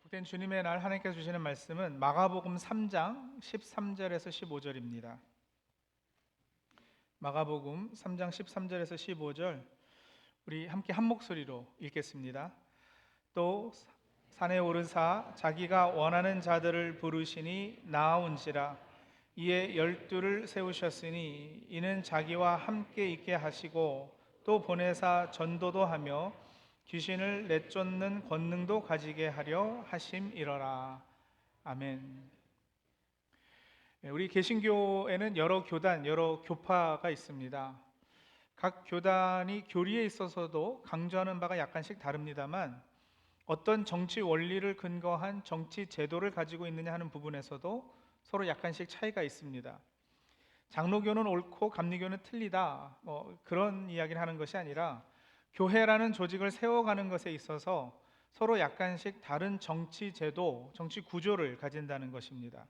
복된 주님의 날 하나님께서 주시는 말씀은 마가복음 3장 13절에서 15절입니다. 마가복음 3장 13절에서 15절 우리 함께 한 목소리로 읽겠습니다. 또 산에 오르사 자기가 원하는 자들을 부르시니 나아온지라. 이에 12를 세우셨으니 이는 자기와 함께 있게 하시고 또 보내사 전도도 하며 귀신을 내쫓는 권능도 가지게 하려 하심이러라. 아멘. 우리 개신교에는 여러 교단, 여러 교파가 있습니다. 각 교단이 교리에 있어서도 강조하는 바가 약간씩 다릅니다만 어떤 정치 원리를 근거한 정치 제도를 가지고 있느냐 하는 부분에서도 서로 약간씩 차이가 있습니다. 장로교는 옳고 감리교는 틀리다, 그런 이야기를 하는 것이 아니라 교회라는 조직을 세워가는 것에 있어서 서로 약간씩 다른 정치 제도, 정치 구조를 가진다는 것입니다.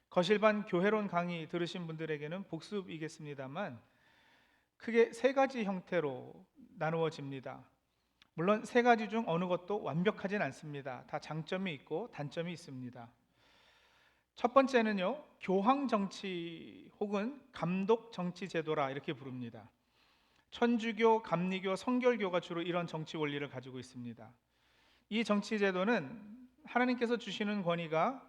거실반 교회론 강의 들으신 분들에게는 복습이겠습니다만 크게 세 가지 형태로 나누어집니다. 물론 세 가지 중 어느 것도 완벽하진 않습니다. 다 장점이 있고 단점이 있습니다. 첫 번째는요, 교황 정치 혹은 감독 정치 제도라 이렇게 부릅니다. 천주교, 감리교, 성결교가 주로 이런 정치 원리를 가지고 있습니다. 이 정치 제도는 하나님께서 주시는 권위가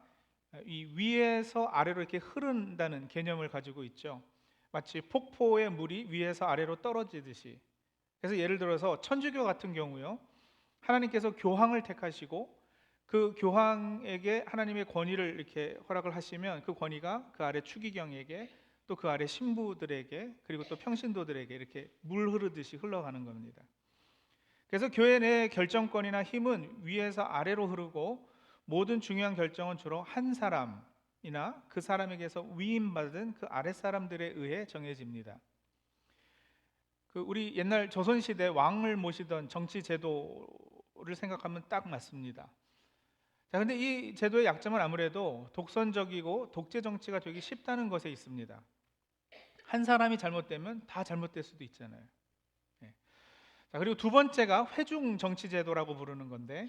이 위에서 아래로 이렇게 흐른다는 개념을 가지고 있죠. 마치 폭포의 물이 위에서 아래로 떨어지듯이. 그래서 예를 들어서 천주교 같은 경우요, 하나님께서 교황을 택하시고 그 교황에게 하나님의 권위를 이렇게 허락을 하시면 그 권위가 그 아래 추기경에게 또 그 아래 신부들에게 그리고 또 평신도들에게 이렇게 물 흐르듯이 흘러가는 겁니다. 그래서 교회 내 결정권이나 힘은 위에서 아래로 흐르고 모든 중요한 결정은 주로 한 사람이나 그 사람에게서 위임받은 그 아랫 사람들에 의해 정해집니다. 우리 옛날 조선시대 왕을 모시던 정치 제도를 생각하면 딱 맞습니다. 자, 근데 이 제도의 약점은 아무래도 독선적이고 독재 정치가 되기 쉽다는 것에 있습니다. 한 사람이 잘못되면 다 잘못될 수도 있잖아요. 예. 자, 그리고 두 번째가 회중 정치 제도라고 부르는 건데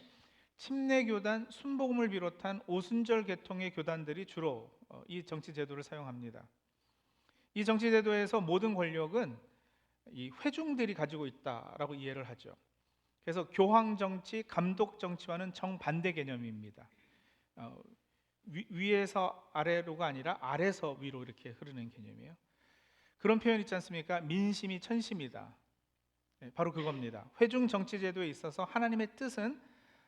침례교단, 순복음을 비롯한 오순절 계통의 교단들이 주로 이 정치 제도를 사용합니다. 이 정치 제도에서 모든 권력은 이 회중들이 가지고 있다라고 이해를 하죠. 그래서 교황 정치, 감독 정치와는 정반대 개념입니다. 위에서 아래로가 아니라 아래서 위로 이렇게 흐르는 개념이에요. 그런 표현 있지 않습니까? 민심이 천심이다. 바로 그겁니다. 회중 정치 제도에 있어서 하나님의 뜻은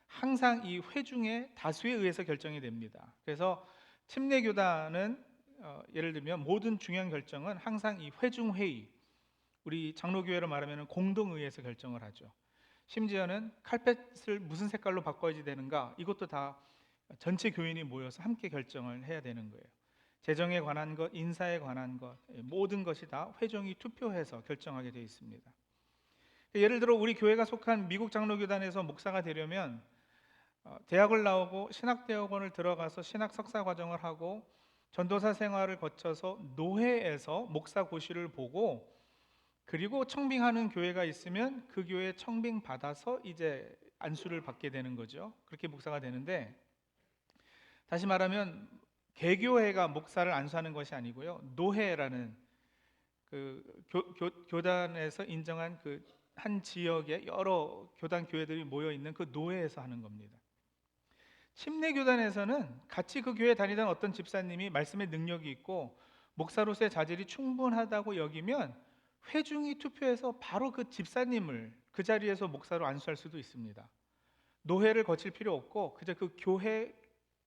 항상 이 회중의 다수에 의해서 결정이 됩니다. 그래서 침례교단은 예를 들면 모든 중요한 결정은 항상 이 회중회의, 우리 장로교회로 말하면 공동의회에서 결정을 하죠. 심지어는 칼펫을 무슨 색깔로 바꿔야지 되는가, 이것도 다 전체 교인이 모여서 함께 결정을 해야 되는 거예요. 재정에 관한 것, 인사에 관한 것, 모든 것이 다 회중이 투표해서 결정하게 되어 있습니다. 예를 들어 우리 교회가 속한 미국 장로교단에서 목사가 되려면 대학을 나오고 신학대학원을 들어가서 신학 석사 과정을 하고 전도사 생활을 거쳐서 노회에서 목사 고시를 보고 그리고 청빙하는 교회가 있으면 그 교회에 청빙 받아서 이제 안수를 받게 되는 거죠. 그렇게 목사가 되는데, 다시 말하면 개교회가 목사를 안수하는 것이 아니고요, 노회라는 그 교단에서 인정한 그 한 지역에 여러 교단 교회들이 모여 있는 그 노회에서 하는 겁니다. 침례교단에서는 같이 그 교회 다니던 어떤 집사님이 말씀의 능력이 있고 목사로서의 자질이 충분하다고 여기면 회중이 투표해서 바로 그 집사님을 그 자리에서 목사로 안수할 수도 있습니다. 노회를 거칠 필요 없고 그저 그 교회,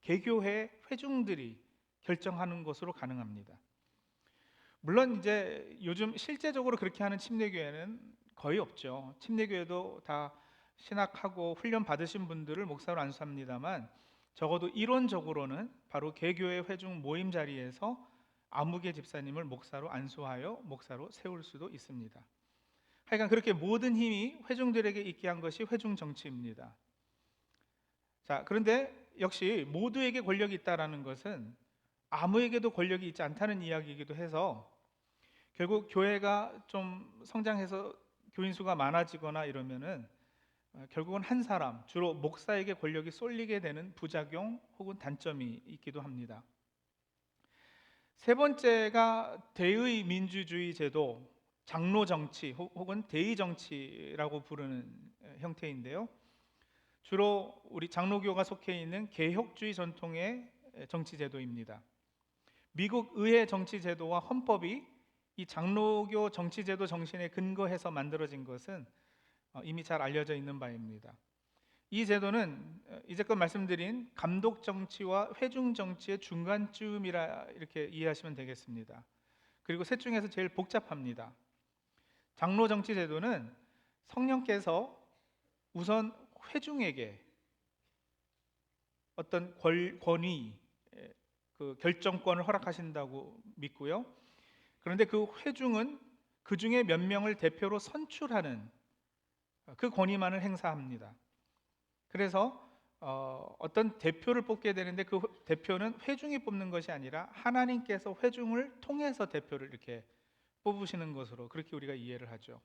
개교회 회중들이 결정하는 것으로 가능합니다. 물론 이제 요즘 실제적으로 그렇게 하는 침례교회는 거의 없죠. 침례교회도 다 신학하고 훈련 받으신 분들을 목사로 안수합니다만 적어도 이론적으로는 바로 개교회 회중 모임 자리에서 아무개 집사님을 목사로 안수하여 목사로 세울 수도 있습니다. 하여간 그렇게 모든 힘이 회중들에게 있게 한 것이 회중 정치입니다. 자, 그런데 역시 모두에게 권력이 있다라는 것은 아무에게도 권력이 있지 않다는 이야기이기도 해서 결국 교회가 좀 성장해서 교인 수가 많아지거나 이러면은 결국은 한 사람, 주로 목사에게 권력이 쏠리게 되는 부작용 혹은 단점이 있기도 합니다. 세 번째가 대의 민주주의 제도, 장로 정치 혹은 대의 정치라고 부르는 형태인데요. 주로 우리 장로교가 속해 있는 개혁주의 전통의 정치 제도입니다. 미국 의회 정치 제도와 헌법이 이 장로교 정치 제도 정신에 근거해서 만들어진 것은 이미 잘 알려져 있는 바입니다. 이 제도는 이제껏 말씀드린 감독 정치와 회중 정치의 중간쯤이라 이렇게 이해하시면 되겠습니다. 그리고 셋 중에서 제일 복잡합니다. 장로 정치 제도는 성령께서 우선 회중에게 어떤 권위, 그 결정권을 허락하신다고 믿고요. 그런데 그 회중은 그 중에 몇 명을 대표로 선출하는 그 권위만을 행사합니다. 그래서 어떤 대표를 뽑게 되는데 그 대표는 회중이 뽑는 것이 아니라 하나님께서 회중을 통해서 대표를 이렇게 뽑으시는 것으로 그렇게 우리가 이해를 하죠.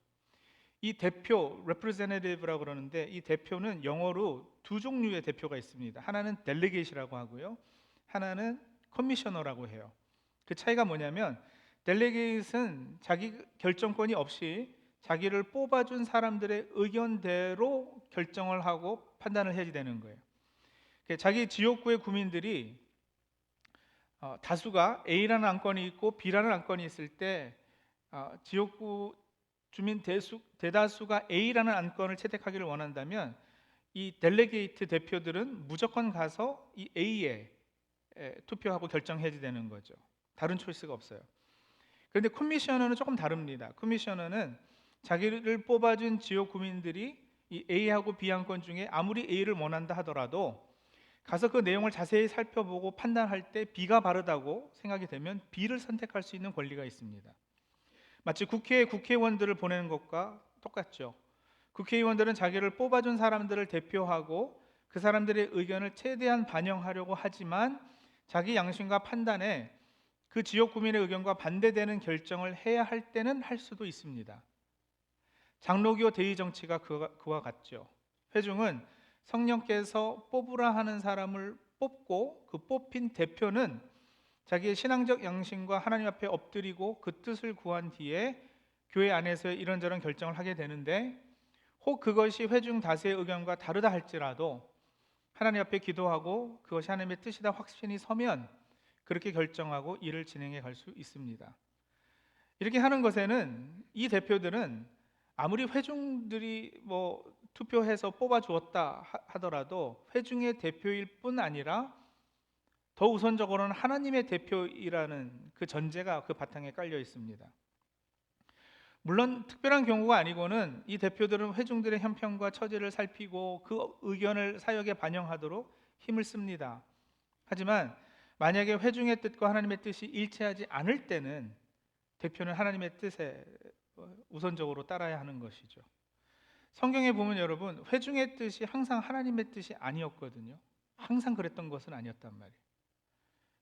이 대표, representative라고 그러는데 이 대표는 영어로 두 종류의 대표가 있습니다. 하나는 delegate이라고 하고요. 하나는 commissioner라고 해요. 그 차이가 뭐냐면 delegate은 자기 결정권이 없이 자기를 뽑아준 사람들의 의견대로 결정을 하고 판단을 해야 되는 거예요. 자기 지역구의 구민들이 다수가 A라는 안건이 있고 B라는 안건이 있을 때 지역구 주민 대다수가 A라는 안건을 채택하기를 원한다면 이 델레게이트 대표들은 무조건 가서 이 A에 투표하고 결정해야 되는 거죠. 다른 초이스가 없어요. 그런데 커미셔너는 조금 다릅니다. 커미셔너는 자기를 뽑아준 지역 구민들이 이 A하고 B 안건 중에 아무리 A를 원한다 하더라도 가서 그 내용을 자세히 살펴보고 판단할 때 B가 바르다고 생각이 되면 B를 선택할 수 있는 권리가 있습니다. 마치 국회에 국회의원들을 보내는 것과 똑같죠. 국회의원들은 자기를 뽑아준 사람들을 대표하고 그 사람들의 의견을 최대한 반영하려고 하지만 자기 양심과 판단에 그 지역 구민의 의견과 반대되는 결정을 해야 할 때는 할 수도 있습니다. 장로교 대의 정치가 그와 같죠. 회중은 성령께서 뽑으라 하는 사람을 뽑고 그 뽑힌 대표는 자기의 신앙적 양심과 하나님 앞에 엎드리고 그 뜻을 구한 뒤에 교회 안에서 이런저런 결정을 하게 되는데 혹 그것이 회중 다수의 의견과 다르다 할지라도 하나님 앞에 기도하고 그것이 하나님의 뜻이다 확신이 서면 그렇게 결정하고 일을 진행해 갈 수 있습니다. 이렇게 하는 것에는 이 대표들은 아무리 회중들이 투표해서 뽑아 주었다 하더라도 회중의 대표일 뿐 아니라 더 우선적으로는 하나님의 대표이라는 그 전제가 그 바탕에 깔려 있습니다. 물론 특별한 경우가 아니고는 이 대표들은 회중들의 형편과 처지를 살피고 그 의견을 사역에 반영하도록 힘을 씁니다. 하지만 만약에 회중의 뜻과 하나님의 뜻이 일치하지 않을 때는 대표는 하나님의 뜻에 우선적으로 따라야 하는 것이죠. 성경에 보면 여러분 회중의 뜻이 항상 하나님의 뜻이 아니었거든요. 항상 그랬던 것은 아니었단 말이에요.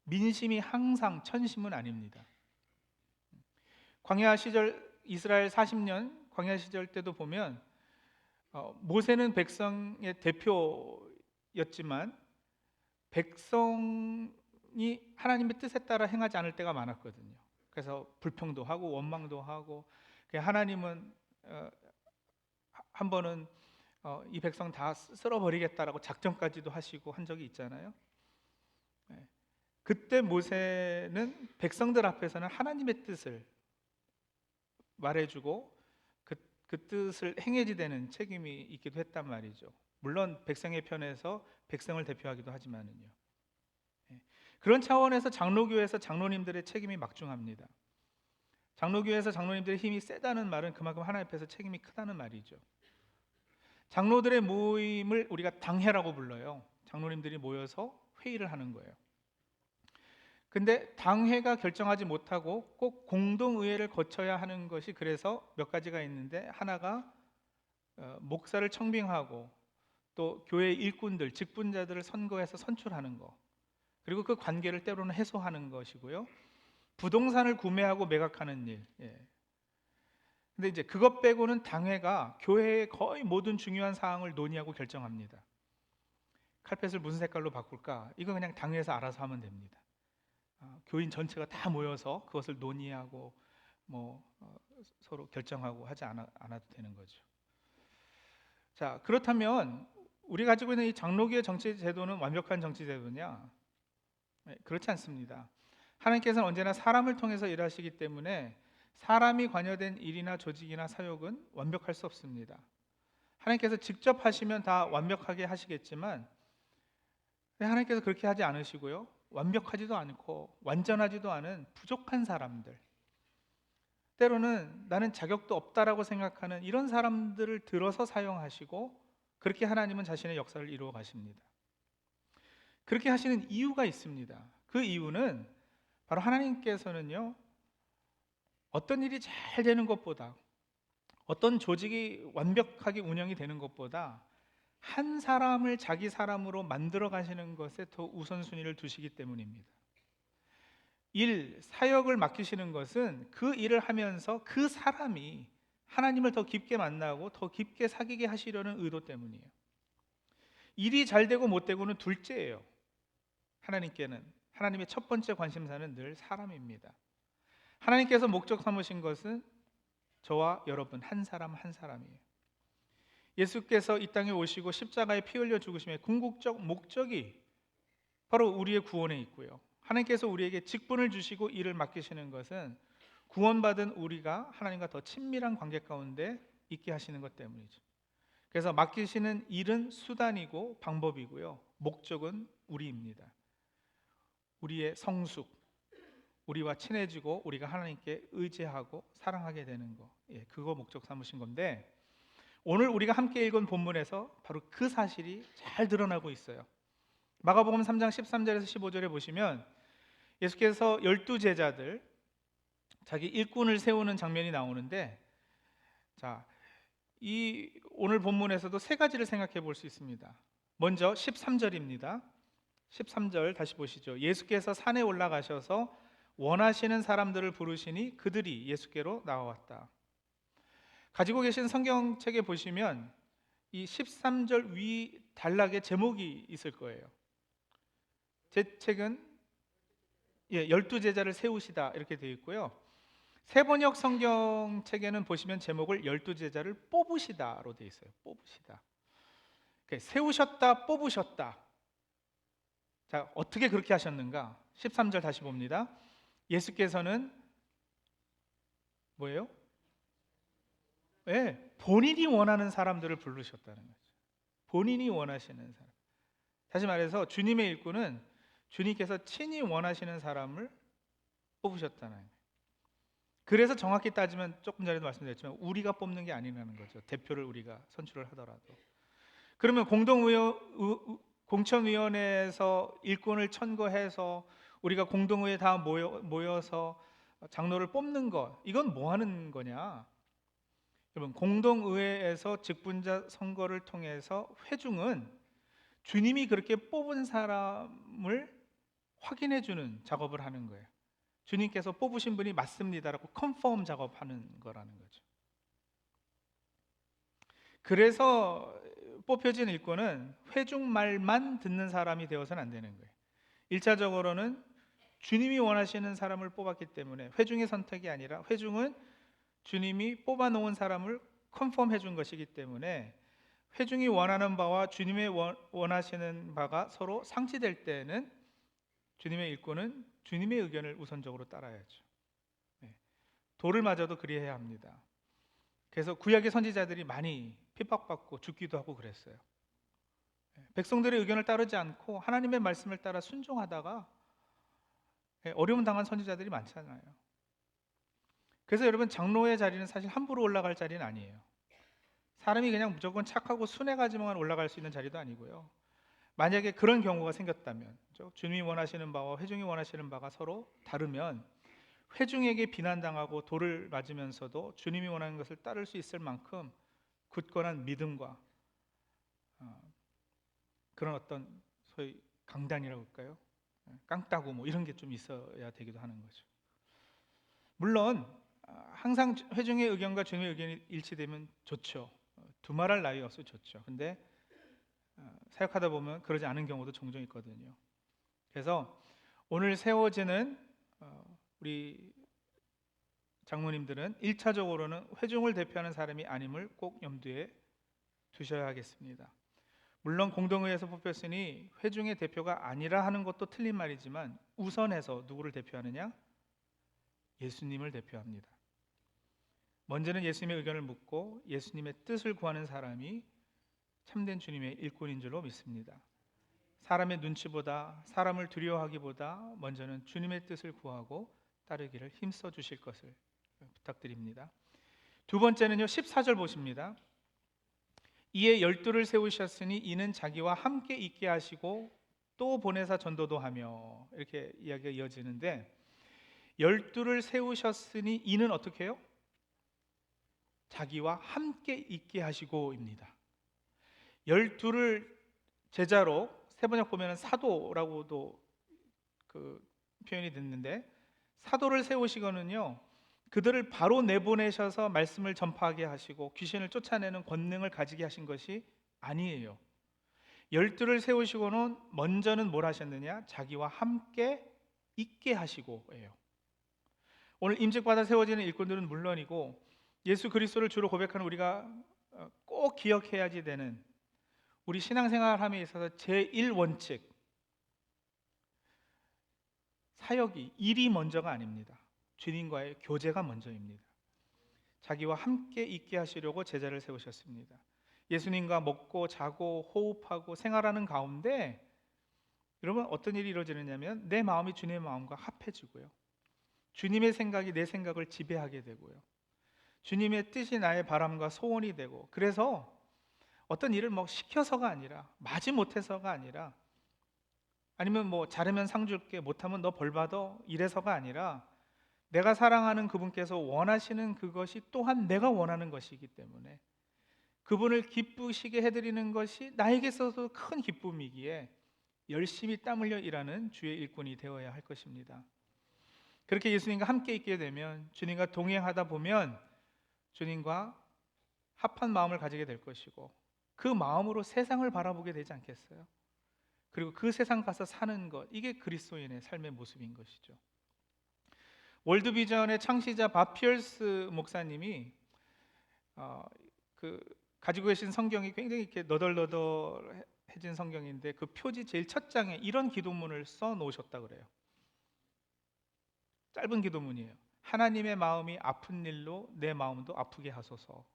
민심이 항상 천심은 아닙니다. 광야 시절 이스라엘 40년 광야 시절 때도 보면 모세는 백성의 대표였지만 백성이 하나님의 뜻에 따라 행하지 않을 때가 많았거든요. 그래서 불평도 하고 원망도 하고 하나님은 한 번은 이 백성 다 쓸어버리겠다라고 작정까지도 하시고 한 적이 있잖아요. 그때 모세는 백성들 앞에서는 하나님의 뜻을 말해주고 그 뜻을 행해지되는 책임이 있기도 했단 말이죠. 물론 백성의 편에서 백성을 대표하기도 하지만은요. 그런 차원에서 장로교에서 장로님들의 책임이 막중합니다. 장로교에서 장로님들의 힘이 세다는 말은 그만큼 하나님 앞에서 책임이 크다는 말이죠. 장로들의 모임을 우리가 당회라고 불러요. 장로님들이 모여서 회의를 하는 거예요. 근데 당회가 결정하지 못하고 꼭 공동의회를 거쳐야 하는 것이 그래서 몇 가지가 있는데 하나가 목사를 청빙하고 또 교회 일꾼들, 직분자들을 선거해서 선출하는 거, 그리고 그 관계를 때로는 해소하는 것이고요. 부동산을 구매하고 매각하는 일. 근데 이제 그것 빼고는 당회가 교회의 거의 모든 중요한 사항을 논의하고 결정합니다. 칼펫을 무슨 색깔로 바꿀까? 이거 그냥 당회에서 알아서 하면 됩니다. 교인 전체가 다 모여서 그것을 논의하고 서로 결정하고 하지 않아도 되는 거죠. 자, 그렇다면 우리가 가지고 있는 이 장로교의 정치 제도는 완벽한 정치 제도냐? 네, 그렇지 않습니다. 하나님께서는 언제나 사람을 통해서 일하시기 때문에 사람이 관여된 일이나 조직이나 사역은 완벽할 수 없습니다. 하나님께서 직접 하시면 다 완벽하게 하시겠지만 하나님께서 그렇게 하지 않으시고요, 완벽하지도 않고 완전하지도 않은 부족한 사람들, 때로는 나는 자격도 없다라고 생각하는 이런 사람들을 들어서 사용하시고, 그렇게 하나님은 자신의 역사를 이루어 가십니다. 그렇게 하시는 이유가 있습니다. 그 이유는 바로 하나님께서는요, 어떤 일이 잘 되는 것보다, 어떤 조직이 완벽하게 운영이 되는 것보다 한 사람을 자기 사람으로 만들어 가시는 것에 더 우선순위를 두시기 때문입니다. 사역을 맡기시는 것은 그 일을 하면서 그 사람이 하나님을 더 깊게 만나고 더 깊게 사귀게 하시려는 의도 때문이에요. 일이 잘 되고 못 되고는 둘째예요. 하나님의 첫 번째 관심사는 늘 사람입니다. 하나님께서 목적 삼으신 것은 저와 여러분 한 사람 한 사람이에요. 예수께서 이 땅에 오시고 십자가에 피 흘려 죽으심의 궁극적 목적이 바로 우리의 구원에 있고요, 하나님께서 우리에게 직분을 주시고 일을 맡기시는 것은 구원받은 우리가 하나님과 더 친밀한 관계 가운데 있게 하시는 것 때문이죠. 그래서 맡기시는 일은 수단이고 방법이고요, 목적은 우리입니다. 우리의 성숙, 우리와 친해지고 우리가 하나님께 의지하고 사랑하게 되는 거, 그거 목적 삼으신 건데, 오늘 우리가 함께 읽은 본문에서 바로 그 사실이 잘 드러나고 있어요. 마가복음 3장 13절에서 15절에 보시면 예수께서 12제자들, 자기 일꾼을 세우는 장면이 나오는데, 자, 이 오늘 본문에서도 세 가지를 생각해 볼 수 있습니다. 먼저 13절입니다. 13절 다시 보시죠. 예수께서 산에 올라가셔서 원하시는 사람들을 부르시니 그들이 예수께로 나와왔다. 가지고 계신 성경책에 보시면 이 13절 위 단락에 제목이 있을 거예요. 제 책은 12제자를 세우시다 이렇게 되어 있고요, 세번역 성경책에는 보시면 제목을 12제자를 뽑으시다로 되어 있어요. 뽑으시다. 세우셨다, 뽑으셨다. 자, 어떻게 그렇게 하셨는가? 13절 다시 봅니다. 예수께서는 뭐예요? 본인이 원하는 사람들을 부르셨다는 거죠. 본인이 원하시는 사람. 다시 말해서 주님의 일꾼은 주님께서 친히 원하시는 사람을 뽑으셨다는 거예요. 그래서 정확히 따지면 조금 전에도 말씀드렸지만 우리가 뽑는 게 아니라는 거죠. 대표를 우리가 선출을 하더라도. 그러면 공천위원회에서 일꾼을 천거해서 우리가 공동의회 다 모여서 장로를 뽑는 것, 이건 뭐 하는 거냐? 여러분, 공동의회에서 직분자 선거를 통해서 회중은 주님이 그렇게 뽑은 사람을 확인해 주는 작업을 하는 거예요. 주님께서 뽑으신 분이 맞습니다라고 컨펌 작업하는 거라는 거죠. 그래서 뽑혀진 일꾼은 회중 말만 듣는 사람이 되어서는 안 되는 거예요. 1차적으로는 주님이 원하시는 사람을 뽑았기 때문에 회중의 선택이 아니라 회중은 주님이 뽑아놓은 사람을 컨펌해 준 것이기 때문에 회중이 원하는 바와 주님의 원하시는 바가 서로 상치될 때는 주님의 일꾼은 주님의 의견을 우선적으로 따라야죠. 돌을 맞아도 그리해야 합니다. 그래서 구약의 선지자들이 많이 핍박받고 죽기도 하고 그랬어요. 백성들의 의견을 따르지 않고 하나님의 말씀을 따라 순종하다가 어려움 당한 선지자들이 많잖아요. 그래서 여러분, 장로의 자리는 사실 함부로 올라갈 자리는 아니에요. 사람이 그냥 무조건 착하고 순해가지만 올라갈 수 있는 자리도 아니고요, 만약에 그런 경우가 생겼다면, 주님이 원하시는 바와 회중이 원하시는 바가 서로 다르면 회중에게 비난당하고 돌을 맞으면서도 주님이 원하는 것을 따를 수 있을 만큼 굳건한 믿음과 그런 어떤 소위 강단이라고 할까요? 깡따구 이런 게 좀 있어야 되기도 하는 거죠. 물론 항상 회중의 의견과 주님의 의견이 일치되면 좋죠. 두말할 나위 없어 좋죠. 근데 사역하다 보면 그러지 않은 경우도 종종 있거든요. 그래서 오늘 세워지는 우리 장로님들은 1차적으로는 회중을 대표하는 사람이 아님을 꼭 염두에 두셔야 하겠습니다. 물론 공동회에서 뽑혔으니 회중의 대표가 아니라 하는 것도 틀린 말이지만 우선해서 누구를 대표하느냐? 예수님을 대표합니다. 먼저는 예수님의 의견을 묻고 예수님의 뜻을 구하는 사람이 참된 주님의 일꾼인 줄로 믿습니다. 사람의 눈치보다, 사람을 두려워하기보다 먼저는 주님의 뜻을 구하고 따르기를 힘써 주실 것을 부탁드립니다. 두 번째는요, 14절 보십니다. 이에 12를 세우셨으니 이는 자기와 함께 있게 하시고 또 보내사 전도도 하며, 이렇게 이야기가 이어지는데, 12를 세우셨으니 이는 어떻게 해요? 자기와 함께 있게 하시고입니다. 12를 제자로 세번역 보면 사도라고도 그 표현이 됐는데, 사도를 세우시고는요, 그들을 바로 내보내셔서 말씀을 전파하게 하시고 귀신을 쫓아내는 권능을 가지게 하신 것이 아니에요. 12를 세우시고는 먼저는 뭘 하셨느냐? 자기와 함께 있게 하시고예요. 오늘 임직받아 세워지는 일꾼들은 물론이고 예수 그리스도를 주로 고백하는 우리가 꼭 기억해야지 되는 우리 신앙생활함에 있어서 제1원칙, 사역이 일이 먼저가 아닙니다. 주님과의 교제가 먼저입니다. 자기와 함께 있게 하시려고 제자를 세우셨습니다. 예수님과 먹고 자고 호흡하고 생활하는 가운데 여러분 어떤 일이 이루어지느냐면 내 마음이 주님의 마음과 합해지고요, 주님의 생각이 내 생각을 지배하게 되고요, 주님의 뜻이 나의 바람과 소원이 되고, 그래서 어떤 일을 뭐 시켜서가 아니라, 마지못해서가 아니라, 아니면 뭐 잘하면 상 줄게, 못하면 너 벌 받아, 이래서가 아니라 내가 사랑하는 그분께서 원하시는 그것이 또한 내가 원하는 것이기 때문에 그분을 기쁘시게 해드리는 것이 나에게 있어서 큰 기쁨이기에 열심히 땀 흘려 일하는 주의 일꾼이 되어야 할 것입니다. 그렇게 예수님과 함께 있게 되면, 주님과 동행하다 보면 주님과 합한 마음을 가지게 될 것이고, 그 마음으로 세상을 바라보게 되지 않겠어요? 그리고 그 세상 가서 사는 것, 이게 그리스도인의 삶의 모습인 것이죠. 월드비전의 창시자 밥 피어스 목사님이 가지고 계신 성경이 굉장히 이렇게 너덜너덜해진 성경인데, 그 표지 제일 첫 장에 이런 기도문을 써 놓으셨다 그래요. 짧은 기도문이에요. 하나님의 마음이 아픈 일로 내 마음도 아프게 하소서.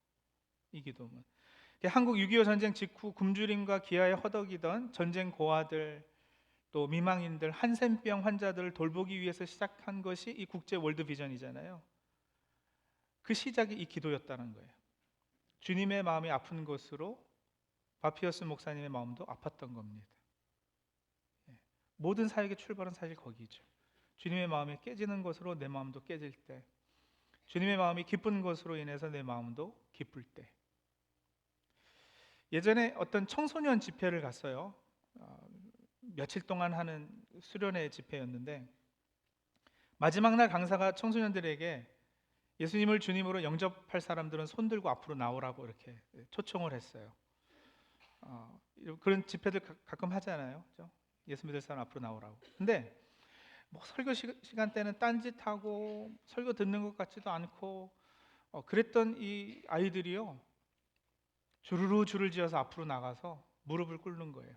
이 기도문. 한국 6.25 전쟁 직후 굶주림과 기아에 허덕이던 전쟁 고아들, 또 미망인들, 한센병 환자들을 돌보기 위해서 시작한 것이 이 국제 월드 비전이잖아요. 그 시작이 이 기도였다는 거예요. 주님의 마음이 아픈 것으로 바피어스 목사님의 마음도 아팠던 겁니다. 모든 사역의 출발은 사실 거기죠. 주님의 마음이 깨지는 것으로 내 마음도 깨질 때, 주님의 마음이 기쁜 것으로 인해서 내 마음도 기쁠 때. 예전에 어떤 청소년 집회를 갔어요. 며칠 동안 하는 수련회 집회였는데, 마지막 날 강사가 청소년들에게 예수님을 주님으로 영접할 사람들은 손 들고 앞으로 나오라고 이렇게 초청을 했어요. 그런 집회들 가끔 하잖아요, 그렇죠? 예수 믿을 사람 앞으로 나오라고. 근데 뭐 설교 시간 때는 딴짓하고 설교 듣는 것 같지도 않고 그랬던 이 아이들이요, 주르르 줄을 지어서 앞으로 나가서 무릎을 꿇는 거예요.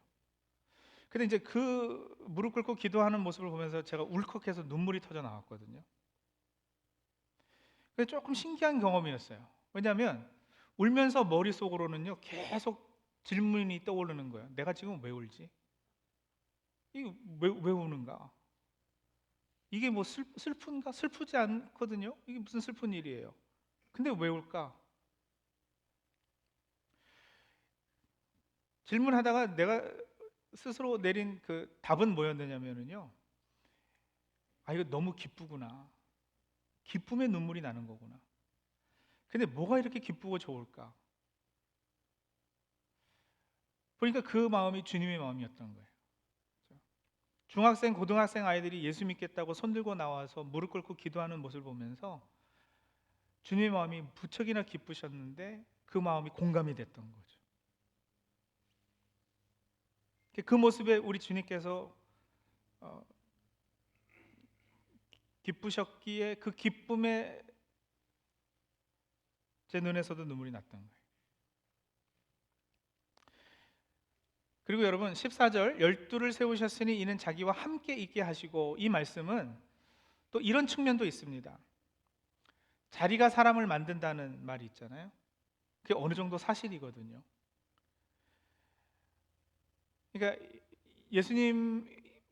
근데 이제 그 무릎 꿇고 기도하는 모습을 보면서 제가 울컥해서 눈물이 터져 나왔거든요. 그게 조금 신기한 경험이었어요. 왜냐하면 울면서 머릿속으로는요 계속 질문이 떠오르는 거예요. 내가 지금 왜 울지? 이게 왜 우는가? 이게 뭐 슬픈가? 슬프지 않거든요. 이게 무슨 슬픈 일이에요? 근데 왜 울까? 질문하다가 내가 스스로 내린 그 답은 뭐였느냐면요, 이거 너무 기쁘구나. 기쁨의 눈물이 나는 거구나. 근데 뭐가 이렇게 기쁘고 좋을까? 보니까 그 마음이 주님의 마음이었던 거예요. 중학생, 고등학생 아이들이 예수 믿겠다고 손들고 나와서 무릎 꿇고 기도하는 모습을 보면서 주님의 마음이 무척이나 기쁘셨는데 그 마음이 공감이 됐던 거죠. 그 모습에 우리 주님께서 기쁘셨기에 그 기쁨에 제 눈에서도 눈물이 났던 거예요. 그리고 여러분 14절 12를 세우셨으니 이는 자기와 함께 있게 하시고, 이 말씀은 또 이런 측면도 있습니다. 자리가 사람을 만든다는 말이 있잖아요. 그게 어느 정도 사실이거든요. 그러니까 예수님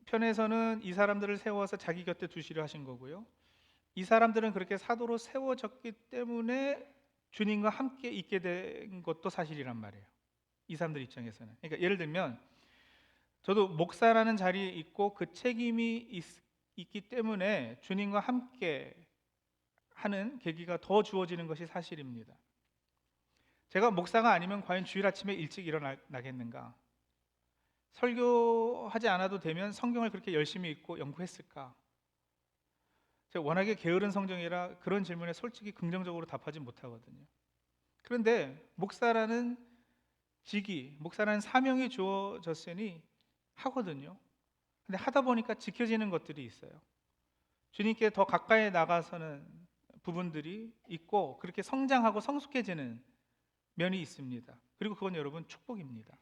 편에서는 이 사람들을 세워서 자기 곁에 두시려 하신 거고요, 이 사람들은 그렇게 사도로 세워졌기 때문에 주님과 함께 있게 된 것도 사실이란 말이에요, 이 사람들 입장에서는. 그러니까 예를 들면 저도 목사라는 자리에 있고 그 책임이 있기 때문에 주님과 함께 하는 계기가 더 주어지는 것이 사실입니다. 제가 목사가 아니면 과연 주일 아침에 일찍 일어나겠는가? 설교하지 않아도 되면 성경을 그렇게 열심히 읽고 연구했을까? 제가 워낙에 게으른 성정이라 그런 질문에 솔직히 긍정적으로 답하지 못하거든요. 그런데 목사라는 직위, 목사라는 사명이 주어졌으니 하거든요. 근데 하다 보니까 지켜지는 것들이 있어요. 주님께 더 가까이 나가서는 부분들이 있고, 그렇게 성장하고 성숙해지는 면이 있습니다. 그리고 그건 여러분 축복입니다.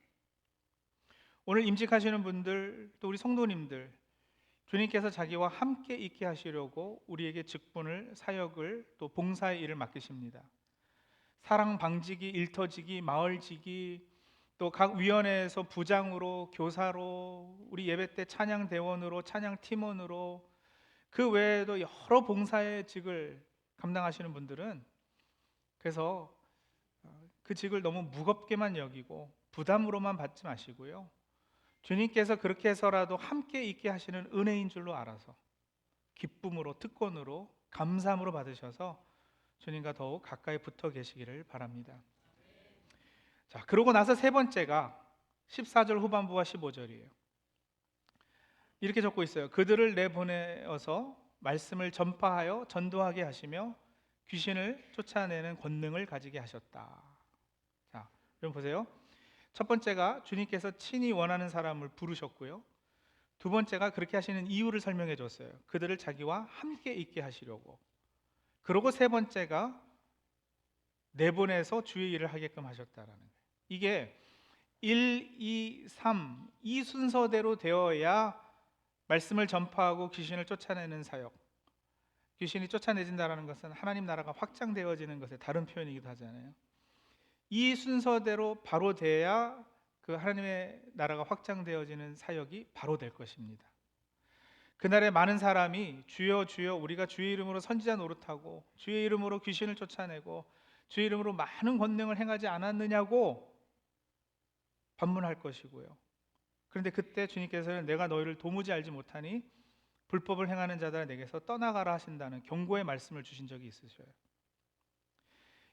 오늘 임직하시는 분들, 또 우리 성도님들, 주님께서 자기와 함께 있게 하시려고 우리에게 직분을, 사역을, 또 봉사의 일을 맡기십니다. 사랑 방지기, 일터지기, 마을지기, 또 각 위원회에서 부장으로, 교사로, 우리 예배 때 찬양 대원으로, 찬양 팀원으로, 그 외에도 여러 봉사의 직을 감당하시는 분들은, 그래서 그 직을 너무 무겁게만 여기고 부담으로만 받지 마시고요, 주님께서 그렇게 해서라도 함께 있게 하시는 은혜인 줄로 알아서 기쁨으로, 특권으로, 감사함으로 받으셔서 주님과 더욱 가까이 붙어 계시기를 바랍니다. 자, 그러고 나서 세 번째가 14절 후반부와 15절이에요. 이렇게 적고 있어요. 그들을 내보내어서 말씀을 전파하여 전도하게 하시며 귀신을 쫓아내는 권능을 가지게 하셨다. 자, 여러분 보세요. 첫 번째가 주님께서 친히 원하는 사람을 부르셨고요, 두 번째가 그렇게 하시는 이유를 설명해 줬어요. 그들을 자기와 함께 있게 하시려고. 그리고 세 번째가 내보내서 주의 일을 하게끔 하셨다라는 거예요. 이게 1, 2, 3, 이 순서대로 되어야 말씀을 전파하고 귀신을 쫓아내는 사역, 귀신이 쫓아내진다는 것은 하나님 나라가 확장되어지는 것의 다른 표현이기도 하잖아요. 이 순서대로 바로 돼야 그 하나님의 나라가 확장되어지는 사역이 바로 될 것입니다. 그날에 많은 사람이 주여 주여 우리가 주의 이름으로 선지자 노릇하고 주의 이름으로 귀신을 쫓아내고 주의 이름으로 많은 권능을 행하지 않았느냐고 반문할 것이고요. 그런데 그때 주님께서는 내가 너희를 도무지 알지 못하니 불법을 행하는 자들아 내게서 떠나가라 하신다는 경고의 말씀을 주신 적이 있으셔요.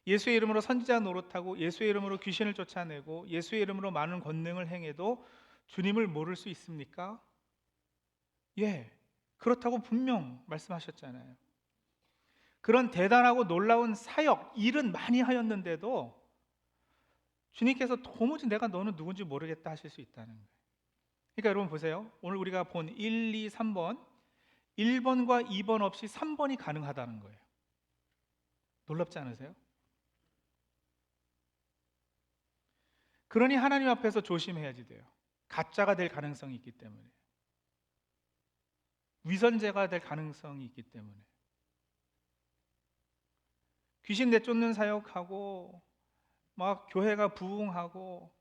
예수의 이름으로 선지자 노릇하고 예수의 이름으로 귀신을 쫓아내고 예수의 이름으로 많은 권능을 행해도 주님을 모를 수 있습니까? 예, 그렇다고 분명 말씀하셨잖아요. 그런 대단하고 놀라운 사역, 일은 많이 하였는데도 주님께서 도무지 내가 너는 누군지 모르겠다 하실 수 있다는 거예요. 그러니까 여러분 보세요. 오늘 우리가 본 1, 2, 3번 1번과 2번 없이 3번이 가능하다는 거예요. 놀랍지 않으세요? 그러니 하나님 앞에서 조심해야지 돼요. 가짜가 될 가능성이 있기 때문에, 위선제가 될 가능성이 있기 때문에. 귀신 내쫓는 사역하고 막 교회가 부흥하고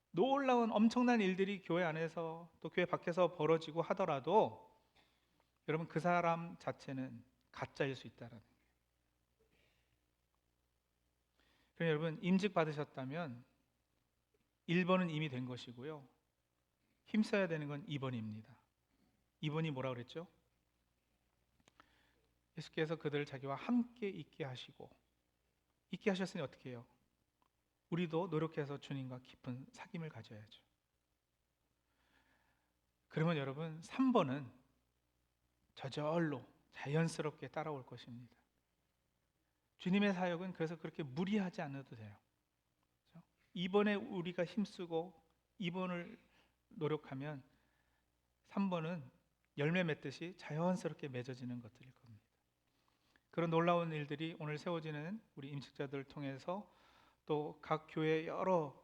놀라운 엄청난 일들이 교회 안에서 또 교회 밖에서 벌어지고 하더라도 여러분 그 사람 자체는 가짜일 수 있다는 거예요. 그럼 여러분 임직 받으셨다면 1번은 이미 된 것이고요, 힘써야 되는 건 2번입니다. 2번이 뭐라 그랬죠? 예수께서 그들을 자기와 함께 있게 하시고, 있게 하셨으니 어떻게 해요? 우리도 노력해서 주님과 깊은 사귐을 가져야죠. 그러면 여러분 3번은 저절로 자연스럽게 따라올 것입니다. 주님의 사역은 그래서 그렇게 무리하지 않아도 돼요. 그렇죠? 이번에 우리가 힘쓰고 2번을 노력하면 3번은 열매 맺듯이 자연스럽게 맺어지는 것들일 겁니다. 그런 놀라운 일들이 오늘 세워지는 우리 임직자들을 통해서 또 각 교회 여러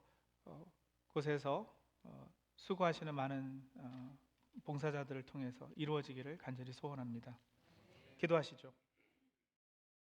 곳에서 수고하시는 많은 봉사자들을 통해서 이루어지기를 간절히 소원합니다. 기도하시죠.